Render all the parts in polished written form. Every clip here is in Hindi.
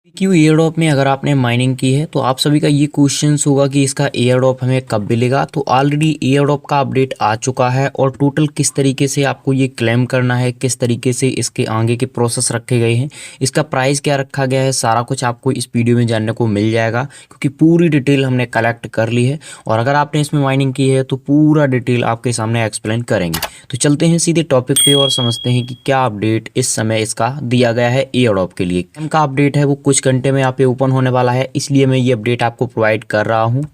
क्यों एयरड्रॉप में अगर आपने माइनिंग की है तो आप सभी का ये क्वेश्चंस होगा कि इसका एयरड्रॉप हमें कब मिलेगा। तो ऑलरेडी एयरड्रॉप का अपडेट आ चुका है और टोटल किस तरीके से आपको ये क्लेम करना है, किस तरीके से इसके आगे के प्रोसेस रखे गए हैं, इसका प्राइस क्या रखा गया है, सारा कुछ आपको इस वीडियो में जानने को मिल जाएगा क्योंकि पूरी डिटेल हमने कलेक्ट कर ली है। और अगर आपने इसमें माइनिंग की है तो पूरा डिटेल आपके सामने एक्सप्लेन करेंगे। तो चलते हैं सीधे टॉपिक पे और समझते हैं कि क्या अपडेट इस समय इसका दिया गया है एयरड्रॉप के लिए। का अपडेट है वो कुछ घंटे में यहाँ पे ओपन होने वाला है, इसलिए मैं ये अपडेट आपको प्रोवाइड कर रहा हूँ।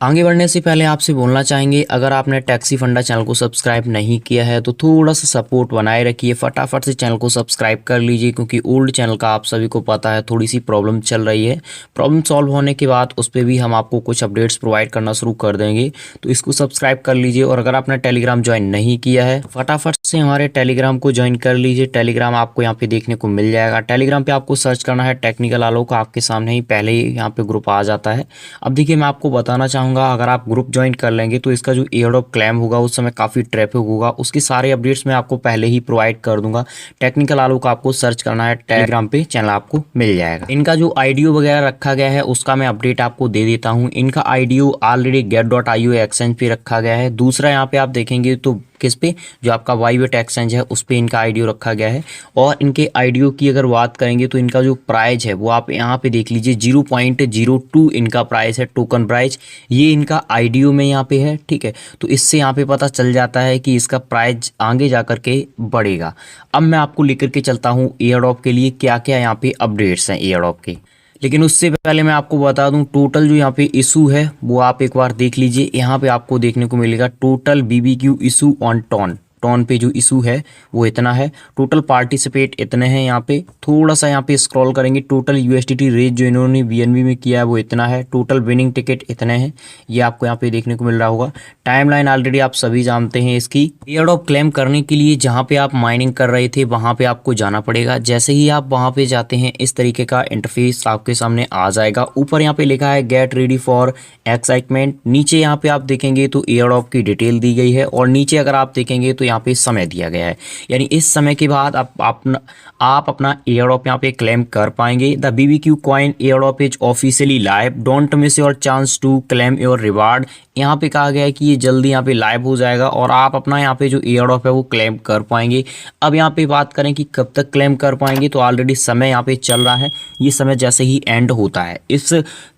आगे बढ़ने से पहले आपसे बोलना चाहेंगे, अगर आपने टैक्सी फंडा चैनल को सब्सक्राइब नहीं किया है तो थोड़ा सा सपोर्ट बनाए रखिए, फटाफट से चैनल को सब्सक्राइब कर लीजिए क्योंकि ओल्ड चैनल का आप सभी को पता है थोड़ी सी प्रॉब्लम चल रही है। प्रॉब्लम सॉल्व होने के बाद उस पर भी हम आपको कुछ अपडेट्स प्रोवाइड करना शुरू कर देंगे, तो इसको सब्सक्राइब कर लीजिए। और अगर आपने टेलीग्राम ज्वाइन नहीं किया है फटाफट से हमारे टेलीग्राम को ज्वाइन कर लीजिए। टेलीग्राम आपको यहाँ पे देखने को मिल जाएगा। टेलीग्राम पे आपको सर्च करना है टेक्निकल आलोक, आपके सामने ही पहले ही यहाँ पे ग्रुप आ जाता है। अब देखिए मैं आपको बताना चाहूँगा, अगर आप ग्रुप ज्वाइन कर लेंगे तो इसका जो एयरड्रॉप क्लेम होगा उस समय काफ़ी ट्रैफिक होगा, उसके सारे अपडेट्स मैं आपको पहले ही प्रोवाइड कर दूंगा। टेक्निकल आलोक को आपको सर्च करना है टेलीग्राम पे, चैनल आपको मिल जाएगा। इनका जो आईडीओ वगैरह रखा गया है उसका मैं अपडेट आपको दे देता हूँ। इनका आईडीओ ऑलरेडी get.io एक्सचेंज पे रखा गया है। दूसरा यहाँ पे आप देखेंगे तो किस पे, जो आपका वाईवेट एक्सचेंज है उस पे इनका आईडीओ रखा गया है। और इनके आईडीओ की अगर बात करेंगे तो इनका जो प्राइस है वो आप यहाँ पे देख लीजिए 0.02 इनका प्राइस है, टोकन प्राइस। ये इनका आईडीओ में यहाँ पे है, ठीक है। तो इससे यहाँ पे पता चल जाता है कि इसका प्राइस आगे जा कर के बढ़ेगा। अब मैं आपको लेकर के चलता हूँ एयरड्रॉप के लिए क्या क्या यहाँ पे अपडेट्स हैं एयरड्रॉप के। लेकिन उससे पहले मैं आपको बता दूं टोटल जो यहाँ पे इशू है वो आप एक बार देख लीजिए। यहाँ पे आपको देखने को मिलेगा total BBQ issue on TON पे जो इशू है वो इतना है। टोटल पार्टिसिपेट इतने हैं। यहाँ पे थोड़ा सा यहाँ पे स्क्रॉल करेंगे, टोटल यूएसडीटी रेज जो इन्होंने बीएनबी में किया है वो इतना है। टोटल विनिंग टिकट इतने हैं, ये आपको यहाँ पे देखने को मिल रहा होगा। टाइमलाइन ऑलरेडी आप सभी जानते हैं इसकी। एयरड्रॉप क्लेम करने के लिए जहाँ पे आप माइनिंग कर रहे थे वहाँ पे आपको जाना पड़ेगा। जैसे ही आप वहाँ पे जाते हैं इस तरीके का इंटरफेस आपके सामने आ जाएगा। ऊपर यहाँ पे लिखा है गेट रेडी फॉर एक्साइटमेंट। नीचे यहाँ पे आप देखेंगे तो एयरड्रॉप की डिटेल दी गई है और नीचे अगर आप देखेंगे तो यहाँ पे समय दिया गया है, यानी इस समय के बाद आप अपना एयरड्रॉप यहाँ पे क्लेम कर पाएंगे। The BBQ coin airdrop is officially live, don't miss your chance to claim your reward. यहाँ पे कहा गया है कि ये जल्दी यहाँ पे लाइव हो जाएगा और आप अपना यहाँ पे जो एयरड्रॉप है वो क्लेम कर पाएंगे। अब यहाँ पे बात करें कि कब तक क्लेम कर पाएंगे, तो ऑलरेडी समय यहाँ पे चल रहा है। ये समय जैसे ही एंड होता है इस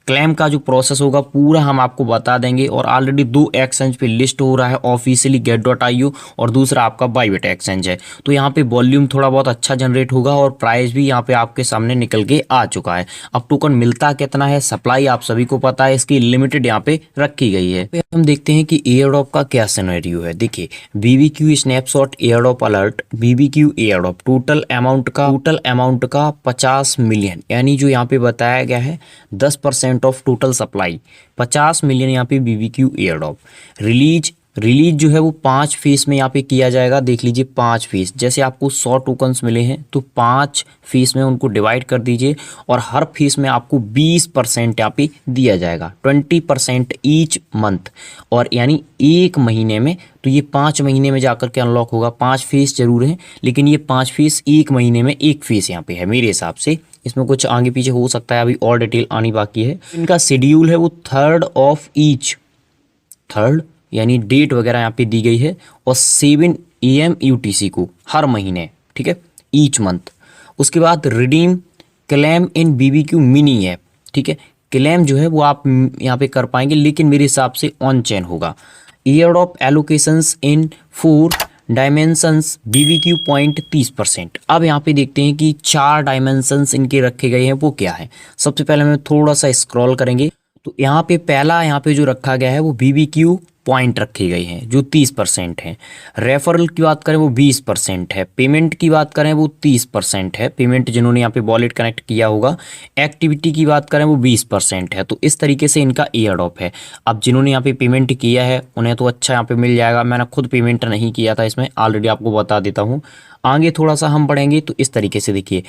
क्लेम का जो प्रोसेस होगा पूरा हम आपको बता देंगे। और ऑलरेडी 2 एक्सचेंज पे लिस्ट हो रहा है, ऑफिशियली get.io और दूसरा आपका बाईवेट एक्सचेंज है। तो यहाँ पे वॉल्यूम थोड़ा बहुत अच्छा जनरेट होगा और प्राइस भी यहाँ पे आपके सामने निकल के आ चुका है। अब टोकन मिलता कितना है, सप्लाई आप सभी को पता है, इसकी लिमिटेड यहाँ पे रखी गई है। हम देखते हैं कि एयरड्रॉप का क्या सिनेरियो है। देखिए BBQ snapshot airdrop alert, BBQ airdrop total amount का 50 मिलियन, यानी जो यहाँ पे बताया गया है 10% ऑफ टोटल सप्लाई 50 मिलियन यहाँ पे बीबीक्यू एयरड्रॉप। रिलीज जो है वो 5 फेस में यहाँ पे किया जाएगा। देख लीजिए 5 फेस, जैसे आपको 100 टोकन्स मिले हैं तो 5 फेस में उनको डिवाइड कर दीजिए और हर फेस में आपको 20% यहाँ पे दिया जाएगा, 20% ईच मंथ। और यानी एक महीने में, तो ये 5 महीने में जाकर के अनलॉक होगा। 5 फेस जरूर है लेकिन ये 5 फेस एक महीने में एक फेस यहाँ पे है मेरे हिसाब से। इसमें कुछ आगे पीछे हो सकता है, अभी और डिटेल आनी बाकी है। इनका शेड्यूल है वो 3rd ऑफ ईच, 3rd यानी डेट वगैरह यहाँ पे दी गई है, और 7 AM UTC को हर महीने, ठीक है, ईच मंथ। उसके बाद redeem claim in BBQ mini app, ठीक है। क्लेम जो है वो आप यहाँ पे कर पाएंगे लेकिन मेरे हिसाब से ऑन चेन होगा। एयरड्रॉप एलोकेशंस इन 4 डायमेंशंस बीबीक्यू पॉइंट 30%। अब यहाँ पे देखते हैं कि 4 डायमेंशंस इनके रखे गए हैं वो क्या है। सबसे पहले हमें थोड़ा सा स्क्रॉल करेंगे तो यहाँ पे पहला यहाँ पे जो रखा गया है वो बीबीक्यू पॉइंट रखे गए हैं जो 30% है। रेफरल की बात करें वो 20% है। पेमेंट की बात करें वो 30% है, पेमेंट जिन्होंने यहाँ पे वॉलेट कनेक्ट किया होगा। एक्टिविटी की बात करें वो 20% है। तो इस तरीके से इनका एयरड्रॉप है। अब जिन्होंने यहाँ पे पेमेंट किया है उन्हें तो अच्छा यहाँ पे मिल जाएगा। मैंने खुद पेमेंट नहीं किया था इसमें, ऑलरेडी आपको बता देता हूँ। आगे थोड़ा सा हम बढ़ेंगे तो इस तरीके से देखिए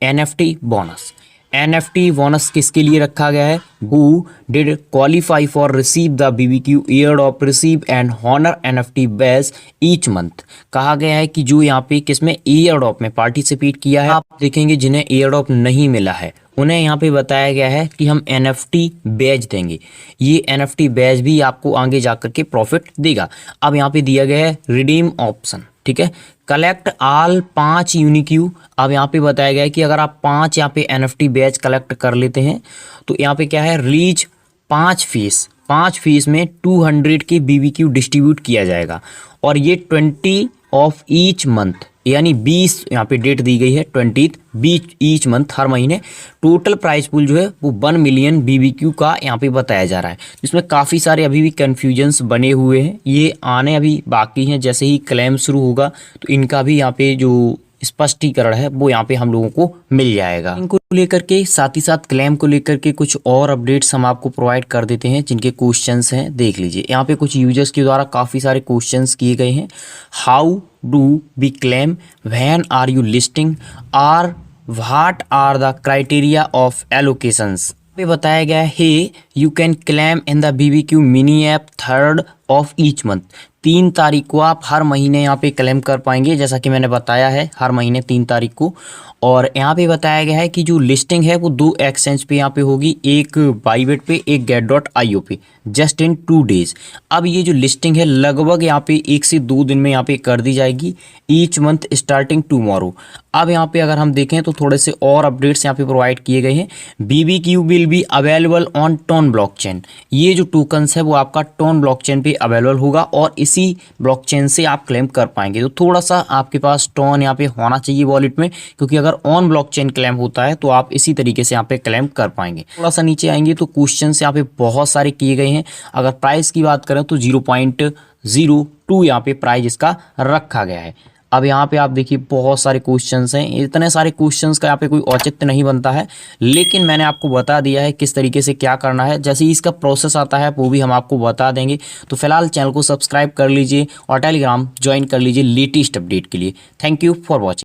NFT बोनस। NFT बोनस किसके लिए रखा गया है, who did qualify for receive the BBQ airdrop receive and honour NFT badge each month. कहा गया है कि जो यहाँ पे किसमें एयरड्रॉप में पार्टिसिपेट किया है, आप देखेंगे जिन्हें एयरड्रॉप नहीं मिला है उन्हें यहाँ पे बताया गया है कि हम NFT बैज देंगे। ये NFT बैज भी आपको आगे जाकर के प्रॉफिट देगा। अब यहाँ पे दिया गया है रिडीम ऑप्शन, ठीक है, कलेक्ट ऑल 5 यूनिक्यू। अब यहाँ पे बताया गया है कि अगर आप 5 यहाँ पे NFT बैज कलेक्ट कर लेते हैं तो यहाँ पे क्या है, रिलीज 5 फीस में 200 के BBQ डिस्ट्रीब्यूट किया जाएगा और ये 20 ऑफ ईच मंथ, यानी 20 यहाँ पे डेट दी गई है 20 20 ईच मंथ, हर महीने टोटल प्राइस पूल जो है वो 1 मिलियन BBQ का यहाँ पे बताया जा रहा है। जिसमें काफ़ी सारे अभी भी कन्फ्यूजन्स बने हुए हैं, ये आने अभी बाकी हैं। जैसे ही क्लेम शुरू होगा तो इनका भी यहाँ पे जो स्पष्टीकरण है वो यहाँ पे हम लोगों को मिल जाएगा। इनको लेकर के साथ ही साथ क्लेम को लेकर के कुछ और अपडेट्स हम आपको प्रोवाइड कर देते हैं जिनके क्वेश्चंस हैं, देख लीजिए। यहाँ पे कुछ यूजर्स के द्वारा काफ़ी सारे क्वेश्चंस किए गए हैं। How do we claim, when are you listing, are what are the criteria of allocations. पे बताया गया है you can claim in the BBQ mini app 3rd of each month. 3 तारीख को आप हर महीने यहाँ पे क्लेम कर पाएंगे, जैसा कि मैंने बताया है, हर महीने 3 तारीख को। और यहाँ पे बताया गया है कि जो लिस्टिंग है वो 2 एक्सचेंज पे यहाँ पे होगी, एक बाईबिट पे, एक get.io पे, जस्ट इन 2 डेज। अब ये जो लिस्टिंग है लगभग यहाँ पे 1 से 2 दिन में यहाँ पे कर दी जाएगी, ईच मंथ स्टार्टिंग टुमारो। अब यहाँ पे अगर हम देखें तो थोड़े से और अपडेट्स यहाँ पे प्रोवाइड किए गए हैं। BBQ will be available on tone blockchain. ये जो टोकन्स है वो आपका टोन ब्लॉकचेन पे अवेलेबल होगा और इसी ब्लॉकचेन से आप क्लेम कर पाएंगे। तो थोड़ा सा आपके पास टोन यहाँ पे होना चाहिए वॉलेट में, क्योंकि अगर ऑन ब्लॉकचेन क्लेम होता है तो आप इसी तरीके से यहाँ पे क्लेम कर पाएंगे। थोड़ा सा नीचे आएंगे तो क्वेश्चन यहाँ पे बहुत सारे किए गए हैं। अगर प्राइस की बात करें तो 0.02 यहाँ पे प्राइस इसका रखा गया है। अब यहाँ पे आप देखिए बहुत सारे क्वेश्चंस हैं, इतने सारे क्वेश्चंस का यहाँ पे कोई औचित्य नहीं बनता है, लेकिन मैंने आपको बता दिया है किस तरीके से क्या करना है। जैसे ही इसका प्रोसेस आता है वो भी हम आपको बता देंगे। तो फिलहाल चैनल को सब्सक्राइब कर लीजिए और टेलीग्राम ज्वाइन कर लीजिए लेटेस्ट अपडेट के लिए। Thank you for watching.